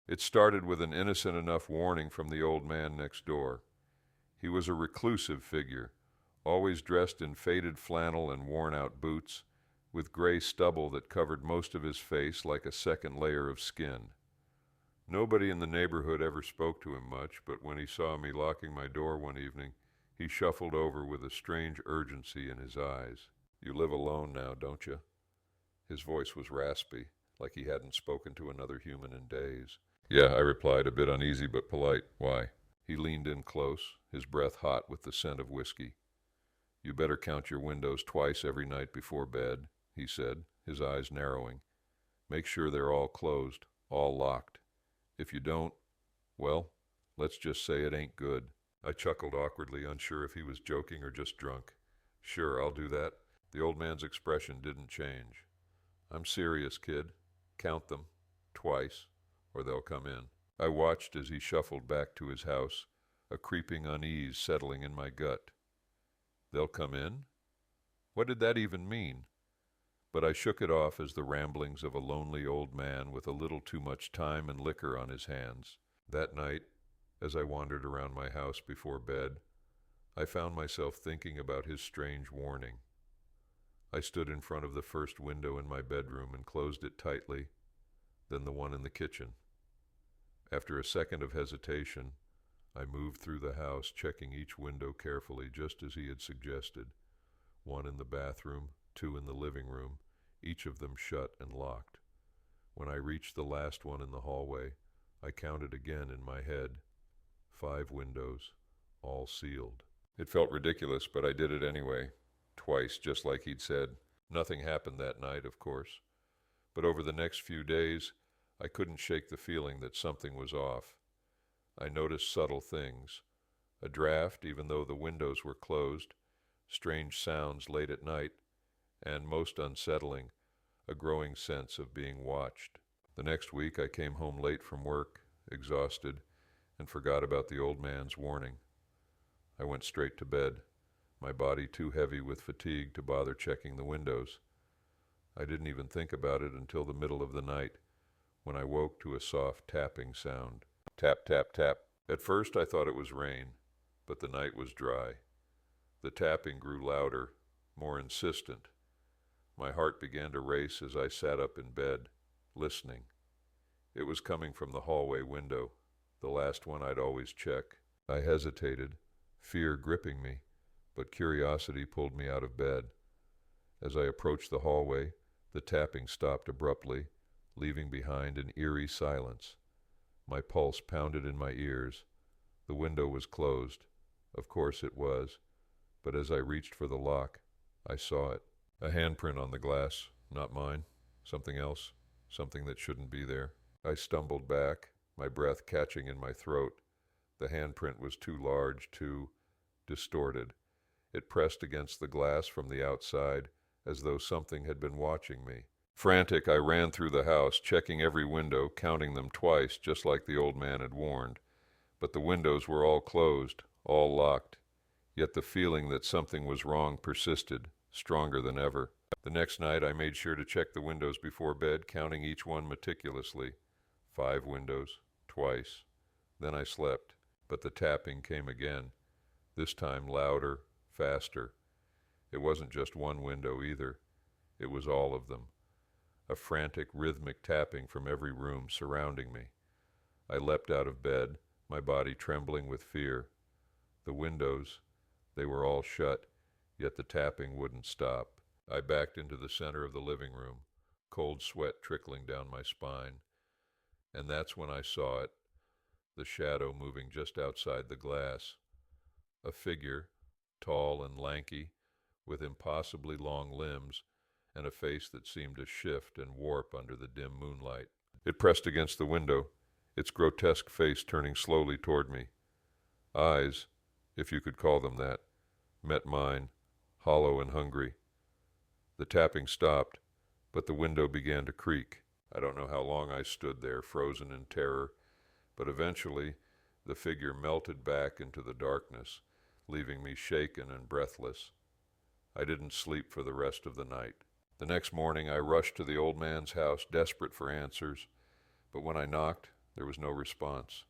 It started with an innocent enough warning from the old man next door. He was a reclusive figure, always dressed in faded flannel and worn-out boots, with gray stubble that covered most of his face like a second layer of skin. Nobody in the neighborhood ever spoke to him much, but when he saw me locking my door one evening, he shuffled over with a strange urgency in his eyes. "You live alone now, don't you?" His voice was raspy, like he hadn't spoken to another human in days. "Yeah," I replied, a bit uneasy but polite. "Why?" He leaned in close, his breath hot with the scent of whiskey. "You better count your windows twice every night before bed," he said, his eyes narrowing. "Make sure they're all closed, all locked. If you don't, well, let's just say it ain't good." I chuckled awkwardly, unsure if he was joking or just drunk. "Sure, I'll do that." The old man's expression didn't change. "I'm serious, kid. Count them. Twice. Or they'll come in." I watched as he shuffled back to his house, a creeping unease settling in my gut. "They'll come in?" What did that even mean? But I shook it off as the ramblings of a lonely old man with a little too much time and liquor on his hands. That night, as I wandered around my house before bed, I found myself thinking about his strange warning. I stood in front of the first window in my bedroom and closed it tightly, then the one in the kitchen. After a second of hesitation, I moved through the house, checking each window carefully, just as he had suggested. One in the bathroom, two in the living room, each of them shut and locked. When I reached the last one in the hallway, I counted again in my head. 5 windows, all sealed. It felt ridiculous, but I did it anyway. Twice, just like he'd said. Nothing happened that night, of course. But over the next few days, I couldn't shake the feeling that something was off. I noticed subtle things. A draft, even though the windows were closed, strange sounds late at night, and, most unsettling, a growing sense of being watched. The next week I came home late from work, exhausted, and forgot about the old man's warning. I went straight to bed, my body too heavy with fatigue to bother checking the windows. I didn't even think about it until the middle of the night, when I woke to a soft tapping sound. Tap, tap, tap. At first I thought it was rain, but the night was dry. The tapping grew louder, more insistent. My heart began to race as I sat up in bed, listening. It was coming from the hallway window, the last one I'd always check. I hesitated, fear gripping me, but curiosity pulled me out of bed. As I approached the hallway, the tapping stopped abruptly, leaving behind an eerie silence. My pulse pounded in my ears. The window was closed. Of course it was. But as I reached for the lock, I saw it. A handprint on the glass, not mine. Something else. Something that shouldn't be there. I stumbled back, my breath catching in my throat. The handprint was too large, too distorted. It pressed against the glass from the outside, as though something had been watching me. Frantic, I ran through the house, checking every window, counting them twice, just like the old man had warned. But the windows were all closed, all locked. Yet the feeling that something was wrong persisted, stronger than ever. The next night I made sure to check the windows before bed, counting each one meticulously. 5 windows, twice. Then I slept, but the tapping came again, this time louder, faster. It wasn't just one window either. It was all of them. A frantic, rhythmic tapping from every room surrounding me. I leapt out of bed, my body trembling with fear. The windows, they were all shut, yet the tapping wouldn't stop. I backed into the center of the living room, cold sweat trickling down my spine. And that's when I saw it, the shadow moving just outside the glass. A figure, tall and lanky, with impossibly long limbs, and a face that seemed to shift and warp under the dim moonlight. It pressed against the window, its grotesque face turning slowly toward me. Eyes, if you could call them that, met mine, hollow and hungry. The tapping stopped, but the window began to creak. I don't know how long I stood there, frozen in terror, but eventually the figure melted back into the darkness, leaving me shaken and breathless. I didn't sleep for the rest of the night. The next morning I rushed to the old man's house, desperate for answers, but when I knocked, There was no response.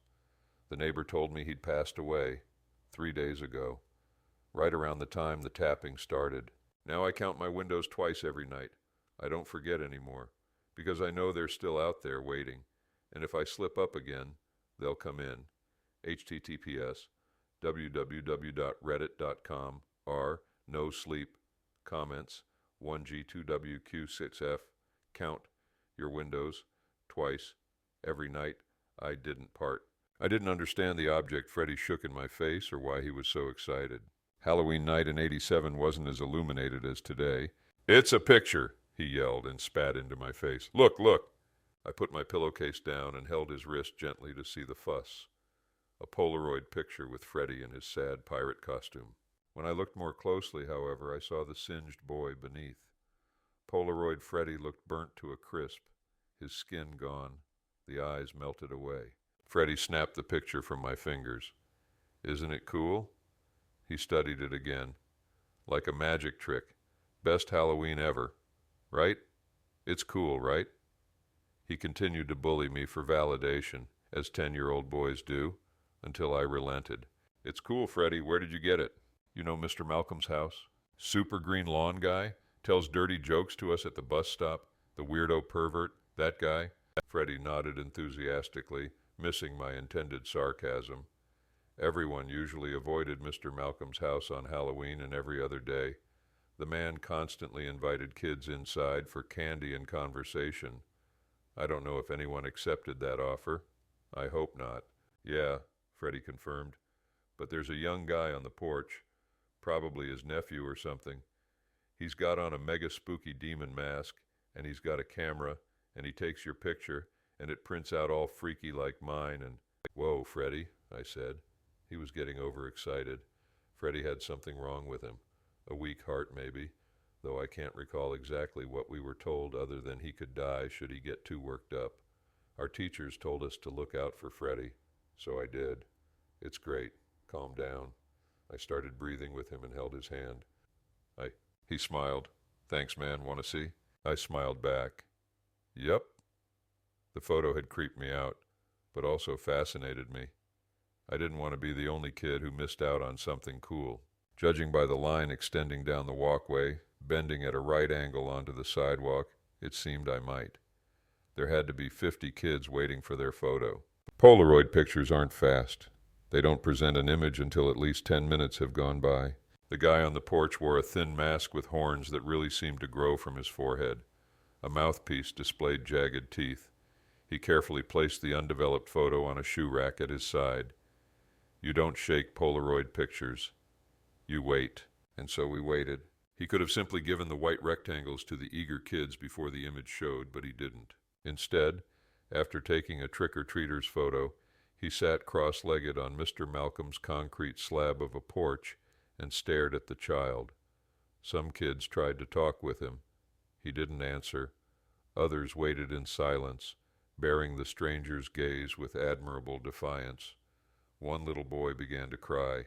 The neighbor told me he'd passed away 3 days ago, right around the time the tapping started. Now I count my windows twice every night. I don't forget anymore, because I know they're still out there waiting, and if I slip up again, they'll come in. https www.reddit.com nosleep comments 1G2WQ6F count your windows twice every night. I didn't part. I didn't understand the object Freddy shook in my face or why he was so excited. Halloween night in '87 wasn't as illuminated as today. "It's a picture," he yelled and spat into my face. "Look, look." I put my pillowcase down and held his wrist gently to see the fuss. A Polaroid picture with Freddy in his sad pirate costume. When I looked more closely, however, I saw the singed boy beneath. Polaroid Freddy looked burnt to a crisp, his skin gone, the eyes melted away. Freddy snapped the picture from my fingers. "Isn't it cool?" He studied it again. "Like a magic trick. Best Halloween ever. Right? It's cool, right?" He continued to bully me for validation, as 10-year-old boys do, until I relented. "It's cool, Freddy. Where did you get it?" "You know Mr. Malcolm's house? Super green lawn guy? Tells dirty jokes to us at the bus stop? The weirdo pervert? That guy?" Freddy nodded enthusiastically, missing my intended sarcasm. Everyone usually avoided Mr. Malcolm's house on Halloween and every other day. The man constantly invited kids inside for candy and conversation. I don't know if anyone accepted that offer. I hope not. "Yeah," Freddy confirmed. "But there's a young guy on the porch, probably his nephew or something. He's got on a mega spooky demon mask, and he's got a camera, and he takes your picture, and it prints out all freaky like mine, and—" "Whoa, Freddy," I said. He was getting overexcited. Freddy had something wrong with him. A weak heart, maybe, though I can't recall exactly what we were told other than he could die should he get too worked up. Our teachers told us to look out for Freddy, so I did. "It's great. Calm down." I started breathing with him and held his hand. He smiled. "Thanks, man. Want to see?" I smiled back. "Yep." The photo had creeped me out, but also fascinated me. I didn't want to be the only kid who missed out on something cool. Judging by the line extending down the walkway, bending at a right angle onto the sidewalk, it seemed I might. There had to be 50 kids waiting for their photo. Polaroid pictures aren't fast. They don't present an image until at least 10 minutes have gone by. The guy on the porch wore a thin mask with horns that really seemed to grow from his forehead. A mouthpiece displayed jagged teeth. He carefully placed the undeveloped photo on a shoe rack at his side. You don't shake Polaroid pictures. You wait. And so we waited. He could have simply given the white rectangles to the eager kids before the image showed, but he didn't. Instead, after taking a trick-or-treater's photo, he sat cross-legged on Mr. Malcolm's concrete slab of a porch and stared at the child. Some kids tried to talk with him. He didn't answer. Others waited in silence, bearing the stranger's gaze with admirable defiance. One little boy began to cry.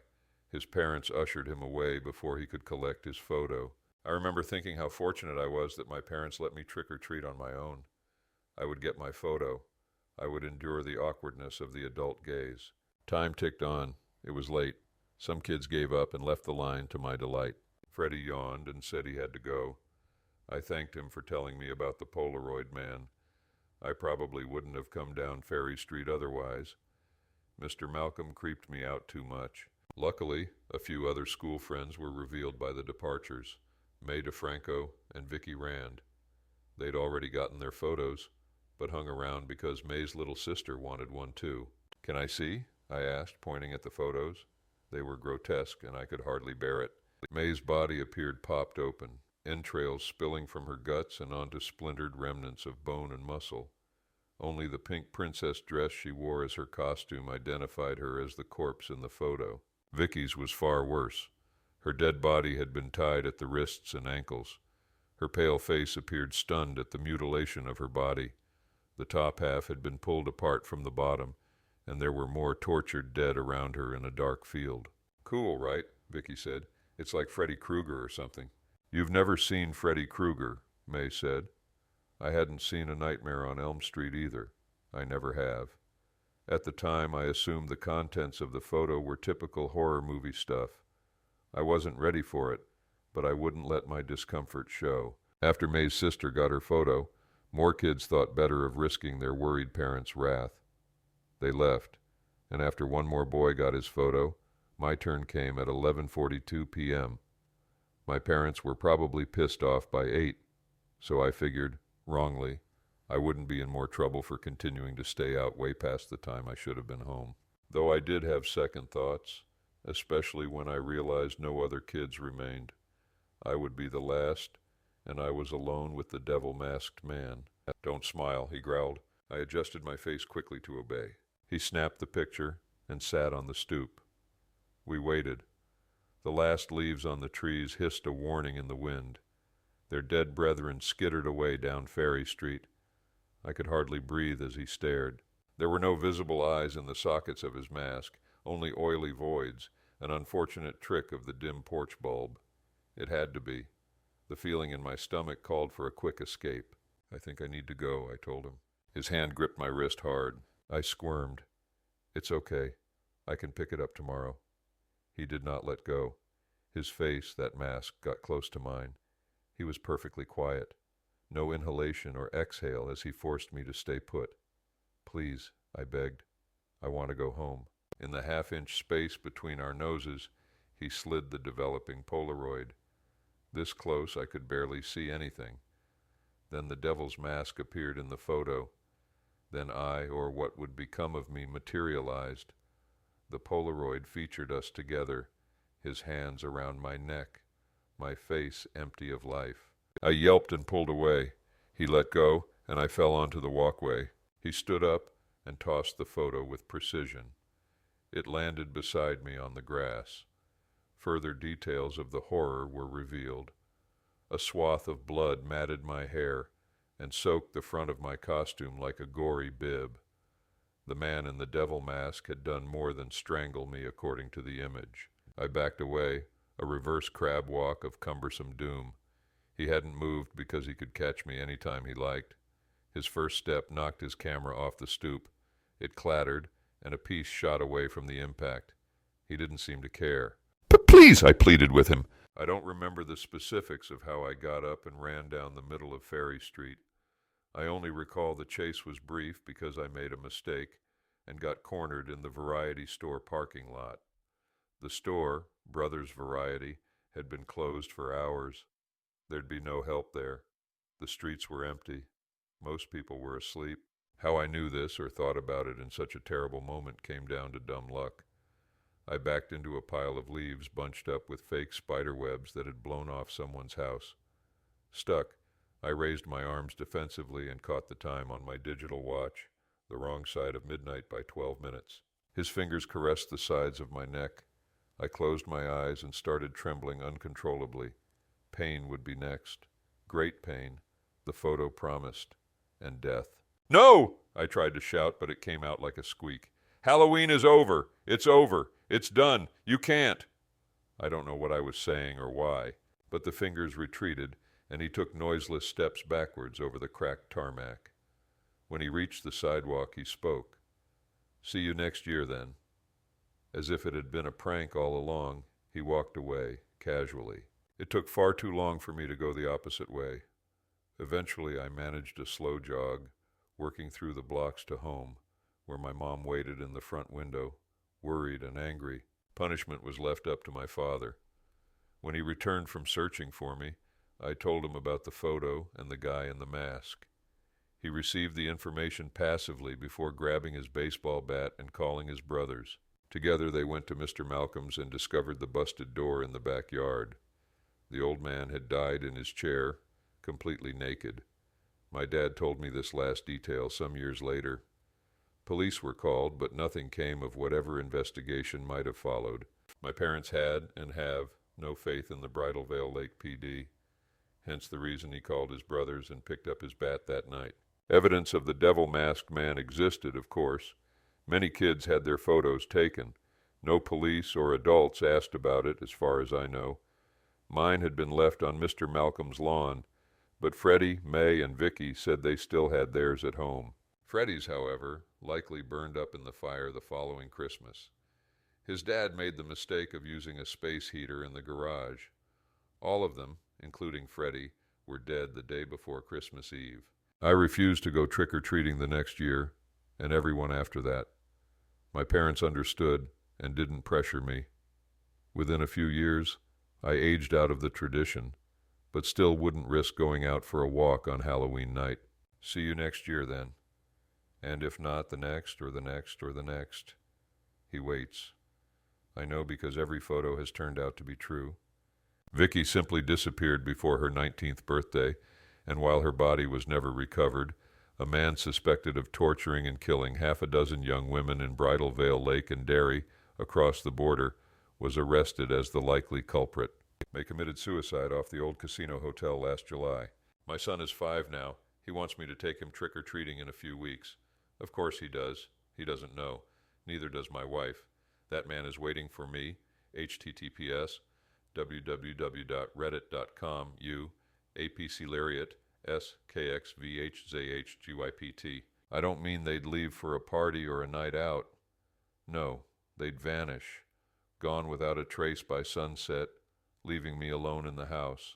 His parents ushered him away before he could collect his photo. I remember thinking how fortunate I was that my parents let me trick-or-treat on my own. I would get my photo. I would endure the awkwardness of the adult gaze. Time ticked on. It was late. Some kids gave up and left the line to my delight. Freddy yawned and said he had to go. I thanked him for telling me about the Polaroid man. I probably wouldn't have come down Ferry Street otherwise. Mr. Malcolm creeped me out too much. Luckily, a few other school friends were revealed by the departures, May DeFranco and Vicky Rand. They'd already gotten their photos, but hung around because May's little sister wanted one too. "Can I see?" I asked, pointing at the photos. They were grotesque, and I could hardly bear it. May's body appeared popped open, entrails spilling from her guts and onto splintered remnants of bone and muscle. Only the pink princess dress she wore as her costume identified her as the corpse in the photo. Vicky's was far worse. Her dead body had been tied at the wrists and ankles. Her pale face appeared stunned at the mutilation of her body. The top half had been pulled apart from the bottom, and there were more tortured dead around her in a dark field. "Cool, right?" Vicky said. "It's like Freddy Krueger or something." "You've never seen Freddy Krueger," May said. I hadn't seen A Nightmare on Elm Street either. I never have. At the time, I assumed the contents of the photo were typical horror movie stuff. I wasn't ready for it, but I wouldn't let my discomfort show. After May's sister got her photo, more kids thought better of risking their worried parents' wrath. They left, and after one more boy got his photo, my turn came at 11:42 p.m. My parents were probably pissed off by 8, so I figured, wrongly, I wouldn't be in more trouble for continuing to stay out way past the time I should have been home. Though I did have second thoughts, especially when I realized no other kids remained. I would be the last, and I was alone with the devil-masked man. "Don't smile," he growled. I adjusted my face quickly to obey. He snapped the picture and sat on the stoop. We waited. The last leaves on the trees hissed a warning in the wind. Their dead brethren skittered away down Ferry Street. I could hardly breathe as he stared. There were no visible eyes in the sockets of his mask, only oily voids, an unfortunate trick of the dim porch bulb. It had to be. The feeling in my stomach called for a quick escape. "I think I need to go," I told him. His hand gripped my wrist hard. I squirmed. "It's okay. I can pick it up tomorrow." He did not let go. His face, that mask, got close to mine. He was perfectly quiet. No inhalation or exhale as he forced me to stay put. "Please," I begged. "I want to go home." In the half-inch space between our noses, he slid the developing Polaroid. This close, I could barely see anything. Then the devil's mask appeared in the photo. Then I, or what would become of me, materialized. The Polaroid featured us together, his hands around my neck, my face empty of life. I yelped and pulled away. He let go, and I fell onto the walkway. He stood up and tossed the photo with precision. It landed beside me on the grass. Further details of the horror were revealed. A swath of blood matted my hair and soaked the front of my costume like a gory bib. The man in the devil mask had done more than strangle me, according to the image. I backed away, a reverse crab walk of cumbersome doom. He hadn't moved because he could catch me any time he liked. His first step knocked his camera off the stoop. It clattered, and a piece shot away from the impact. He didn't seem to care. "But please," I pleaded with him. I don't remember the specifics of how I got up and ran down the middle of Ferry Street. I only recall the chase was brief because I made a mistake and got cornered in the variety store parking lot. The store, Brothers Variety, had been closed for hours. There'd be no help there. The streets were empty. Most people were asleep. How I knew this or thought about it in such a terrible moment came down to dumb luck. I backed into a pile of leaves bunched up with fake spider webs that had blown off someone's house. Stuck, I raised my arms defensively and caught the time on my digital watch, the wrong side of midnight by 12 minutes. His fingers caressed the sides of my neck. I closed my eyes and started trembling uncontrollably. Pain would be next. Great pain, the photo promised, and death. "No!" I tried to shout, but it came out like a squeak. "Halloween is over! It's over! It's done! You can't!" I don't know what I was saying or why, but the fingers retreated, and he took noiseless steps backwards over the cracked tarmac. When he reached the sidewalk, he spoke. "See you next year, then." As if it had been a prank all along, he walked away, casually. It took far too long for me to go the opposite way. Eventually, I managed a slow jog, working through the blocks to home, where my mom waited in the front window, worried and angry. Punishment was left up to my father. When he returned from searching for me, I told him about the photo and the guy in the mask. He received the information passively before grabbing his baseball bat and calling his brothers. Together they went to Mr. Malcolm's and discovered the busted door in the backyard. The old man had died in his chair, completely naked. My dad told me this last detail some years later. Police were called, but nothing came of whatever investigation might have followed. My parents had, and have, no faith in the Bridal Veil Lake PD. Hence the reason he called his brothers and picked up his bat that night. Evidence of the devil-masked man existed, of course. Many kids had their photos taken. No police or adults asked about it, as far as I know. Mine had been left on Mr. Malcolm's lawn, but Freddie, May, and Vicky said they still had theirs at home. Freddie's, however, likely burned up in the fire the following Christmas. His dad made the mistake of using a space heater in the garage. All of them, including Freddie, were dead the day before Christmas Eve. I refused to go trick-or-treating the next year, and everyone after that. My parents understood and didn't pressure me. Within a few years, I aged out of the tradition, but still wouldn't risk going out for a walk on Halloween night. See you next year, then. And if not, the next, or the next, or the next. He waits. I know because every photo has turned out to be true. Vicky simply disappeared before her 19th birthday, and while her body was never recovered, a man suspected of torturing and killing half a dozen young women in Bridal Veil Lake and Derry, across the border, was arrested as the likely culprit. They committed suicide off the old casino hotel last July. My son is 5 now. He wants me to take him trick-or-treating in a few weeks. Of course he does. He doesn't know. Neither does my wife. That man is waiting for me. https www.reddit.com apclariat skxvhzhgypt. I don't mean they'd leave for a party or a night out. No, they'd vanish, gone without a trace by sunset, leaving me alone in the house.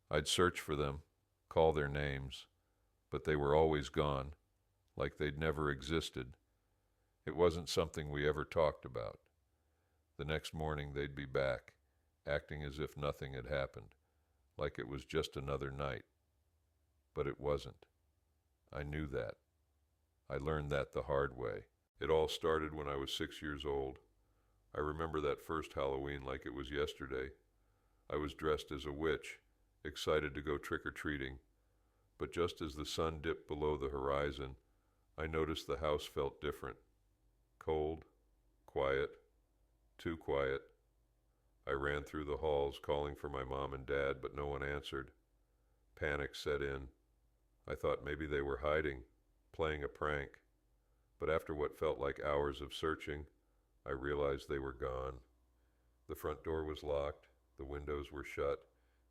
I'd search for them, call their names, but they were always gone, like they'd never existed. It wasn't something we ever talked about. The next morning they'd be back, acting as if nothing had happened, like it was just another night. But it wasn't. I knew that. I learned that the hard way. It all started when I was 6 years old. I remember that first Halloween like it was yesterday. I was dressed as a witch, excited to go trick-or-treating. But just as the sun dipped below the horizon, I noticed the house felt different. Cold, quiet, too quiet. I ran through the halls calling for my mom and dad, but no one answered. Panic set in. I thought maybe they were hiding, playing a prank. But after what felt like hours of searching, I realized they were gone. The front door was locked, the windows were shut,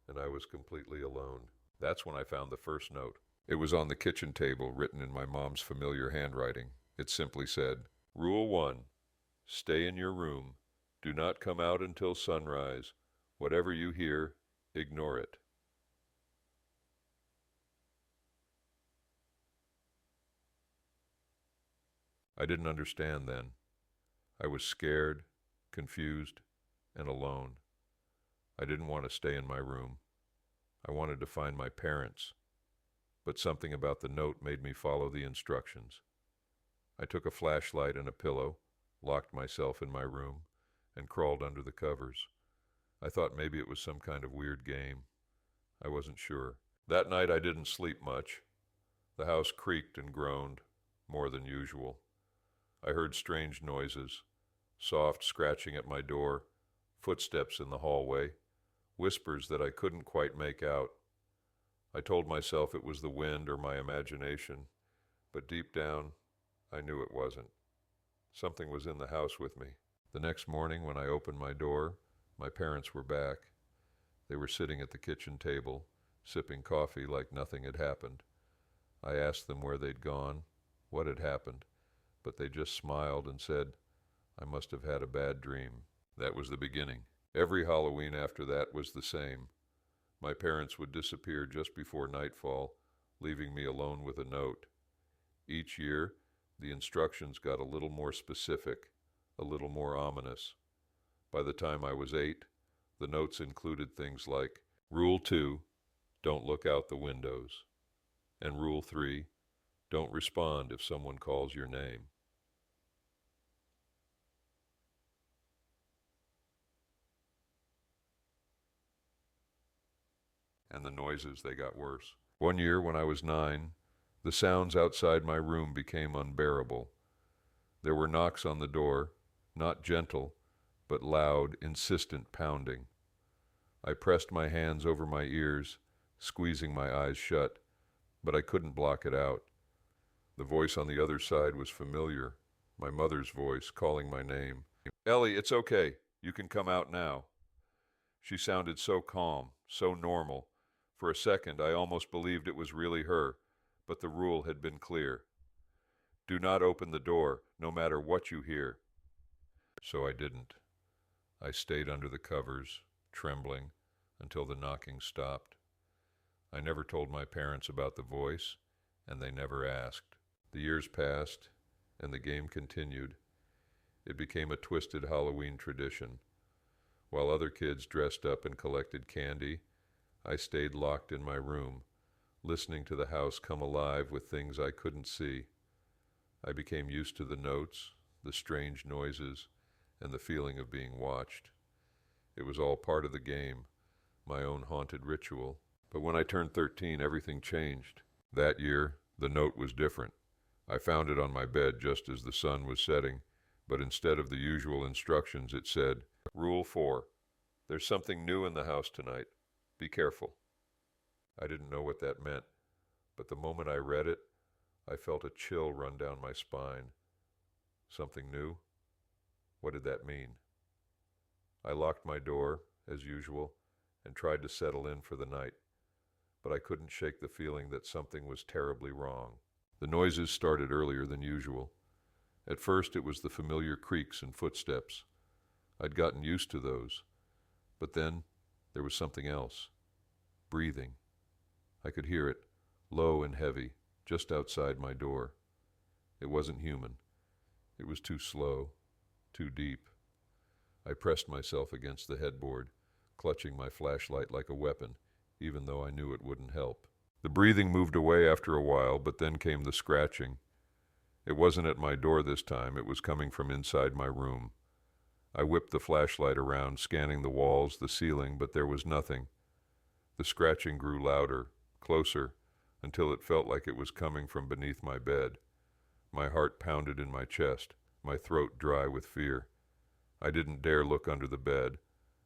and I was completely alone. That's when I found the first note. It was on the kitchen table, written in my mom's familiar handwriting. It simply said, Rule 1, stay in your room. Do not come out until sunrise. Whatever you hear, ignore it. I didn't understand then. I was scared, confused, and alone. I didn't want to stay in my room. I wanted to find my parents, but something about the note made me follow the instructions. I took a flashlight and a pillow, locked myself in my room, and crawled under the covers. I thought maybe it was some kind of weird game. I wasn't sure. That night I didn't sleep much. The house creaked and groaned, more than usual. I heard strange noises, soft scratching at my door, footsteps in the hallway, whispers that I couldn't quite make out. I told myself it was the wind or my imagination, but deep down, I knew it wasn't. Something was in the house with me. The next morning, when I opened my door, my parents were back. They were sitting at the kitchen table, sipping coffee like nothing had happened. I asked them where they'd gone, what had happened, but they just smiled and said, I must have had a bad dream. That was the beginning. Every Halloween after that was the same. My parents would disappear just before nightfall, leaving me alone with a note. Each year, the instructions got a little more specific, a little more ominous. By the time I was 8, the notes included things like, Rule 2, don't look out the windows. And Rule 3, don't respond if someone calls your name. And the noises, they got worse. One year, when I was 9, the sounds outside my room became unbearable. There were knocks on the door, not gentle, but loud, insistent pounding. I pressed my hands over my ears, squeezing my eyes shut, but I couldn't block it out. The voice on the other side was familiar, my mother's voice calling my name. Ellie, it's okay. You can come out now. She sounded so calm, so normal. For a second, I almost believed it was really her, but the rule had been clear. Do not open the door, no matter what you hear. So I didn't. I stayed under the covers, trembling, until the knocking stopped. I never told my parents about the voice, and they never asked. The years passed, and the game continued. It became a twisted Halloween tradition. While other kids dressed up and collected candy, I stayed locked in my room, listening to the house come alive with things I couldn't see. I became used to the notes, the strange noises, and the feeling of being watched. It was all part of the game, my own haunted ritual. But when I turned 13, everything changed. That year, the note was different. I found it on my bed just as the sun was setting, but instead of the usual instructions, it said, Rule 4. There's something new in the house tonight. Be careful. I didn't know what that meant, but the moment I read it, I felt a chill run down my spine. Something new? What did that mean? I locked my door, as usual, and tried to settle in for the night, but I couldn't shake the feeling that something was terribly wrong. The noises started earlier than usual. At first it was the familiar creaks and footsteps. I'd gotten used to those, but then there was something else. Breathing. I could hear it, low and heavy, just outside my door. It wasn't human. It was too slow, too deep. I pressed myself against the headboard, clutching my flashlight like a weapon, even though I knew it wouldn't help. The breathing moved away after a while, but then came the scratching. It wasn't at my door this time. It was coming from inside my room. I whipped the flashlight around, scanning the walls, the ceiling, but there was nothing. The scratching grew louder, closer, until it felt like it was coming from beneath my bed. My heart pounded in my chest, my throat dry with fear. I didn't dare look under the bed.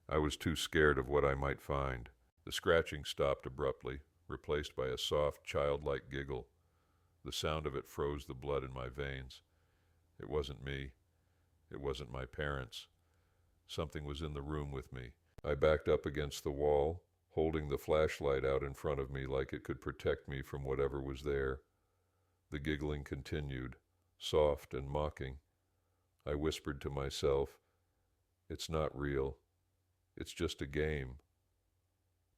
I was too scared of what I might find. The scratching stopped abruptly, replaced by a soft, childlike giggle. The sound of it froze the blood in my veins. It wasn't me. It wasn't my parents. Something was in the room with me. I backed up against the wall, holding the flashlight out in front of me like it could protect me from whatever was there. The giggling continued, soft and mocking. I whispered to myself, "It's not real. It's just a game."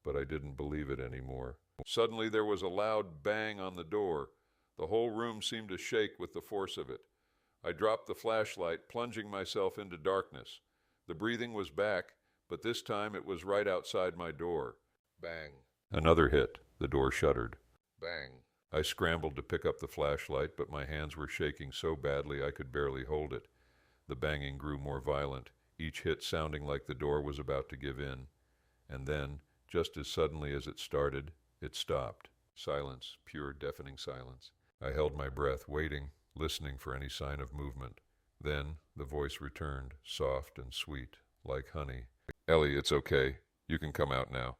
But I didn't believe it anymore. Suddenly there was a loud bang on the door. The whole room seemed to shake with the force of it. I dropped the flashlight, plunging myself into darkness. The breathing was back, but this time it was right outside my door. Bang. Another hit. The door shuttered. Bang. I scrambled to pick up the flashlight, but my hands were shaking so badly I could barely hold it. The banging grew more violent, each hit sounding like the door was about to give in. And then, just as suddenly as it started, it stopped. Silence, pure, deafening silence. I held my breath, waiting, listening for any sign of movement. Then the voice returned, soft and sweet, like honey. "Ellie, it's okay. You can come out now."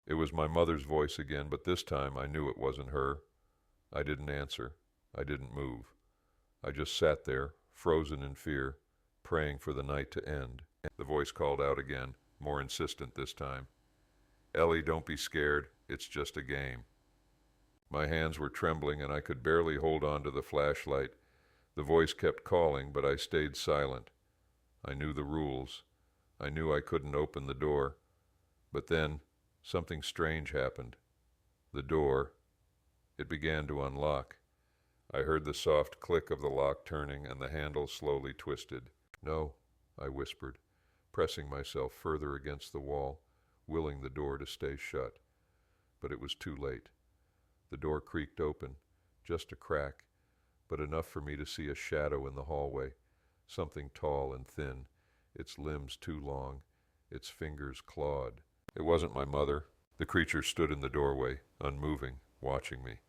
It was my mother's voice again, but this time I knew it wasn't her. I didn't answer. I didn't move. I just sat there, frozen in fear, praying for the night to end. The voice called out again, more insistent this time. "Ellie, don't be scared. It's just a game." My hands were trembling and I could barely hold on to the flashlight. The voice kept calling, but I stayed silent. I knew the rules. I knew I couldn't open the door. But then, something strange happened. The door, it began to unlock. I heard the soft click of the lock turning and the handle slowly twisted. "No," I whispered, pressing myself further against the wall, willing the door to stay shut. But it was too late. The door creaked open, just a crack, but enough for me to see a shadow in the hallway, something tall and thin, its limbs too long, its fingers clawed. It wasn't my mother. The creature stood in the doorway, unmoving, watching me.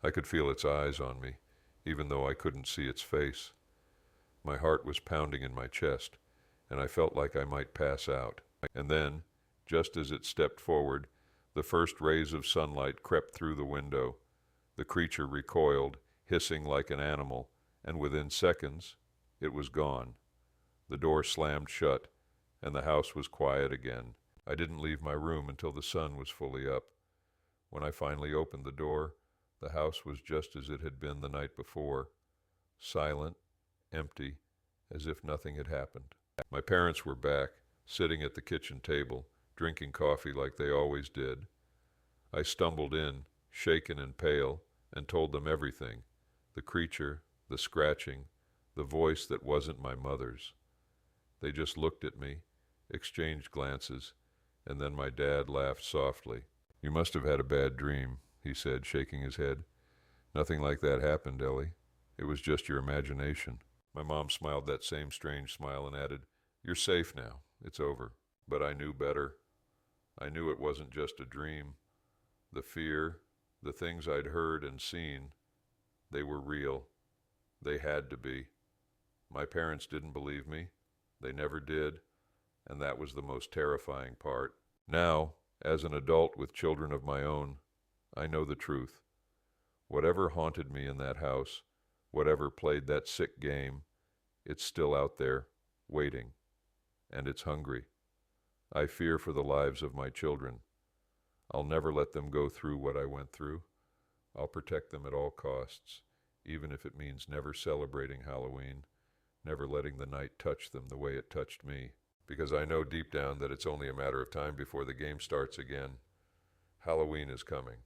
I could feel its eyes on me, even though I couldn't see its face. My heart was pounding in my chest, and I felt like I might pass out. And then, just as it stepped forward, the first rays of sunlight crept through the window. The creature recoiled, hissing like an animal, and within seconds, it was gone. The door slammed shut, and the house was quiet again. I didn't leave my room until the sun was fully up. When I finally opened the door, the house was just as it had been the night before. silent, empty, as if nothing had happened. My parents were back, sitting at the kitchen table, drinking coffee like they always did. I stumbled in, shaken and pale, and told them everything: the creature, the scratching, the voice that wasn't my mother's. They just looked at me, exchanged glances, and then my dad laughed softly. "You must have had a bad dream," he said, shaking his head. "Nothing like that happened, Ellie. It was just your imagination." My mom smiled that same strange smile and added, "You're safe now. It's over." But I knew better. I knew it wasn't just a dream. The fear, the things I'd heard and seen, they were real. They had to be. My parents didn't believe me. They never did, and that was the most terrifying part. Now, as an adult with children of my own, I know the truth. Whatever haunted me in that house, whatever played that sick game, it's still out there, waiting, and it's hungry. I fear for the lives of my children. I'll never let them go through what I went through. I'll protect them at all costs, even if it means never celebrating Halloween, never letting the night touch them the way it touched me, because I know deep down that it's only a matter of time before the game starts again. Halloween is coming.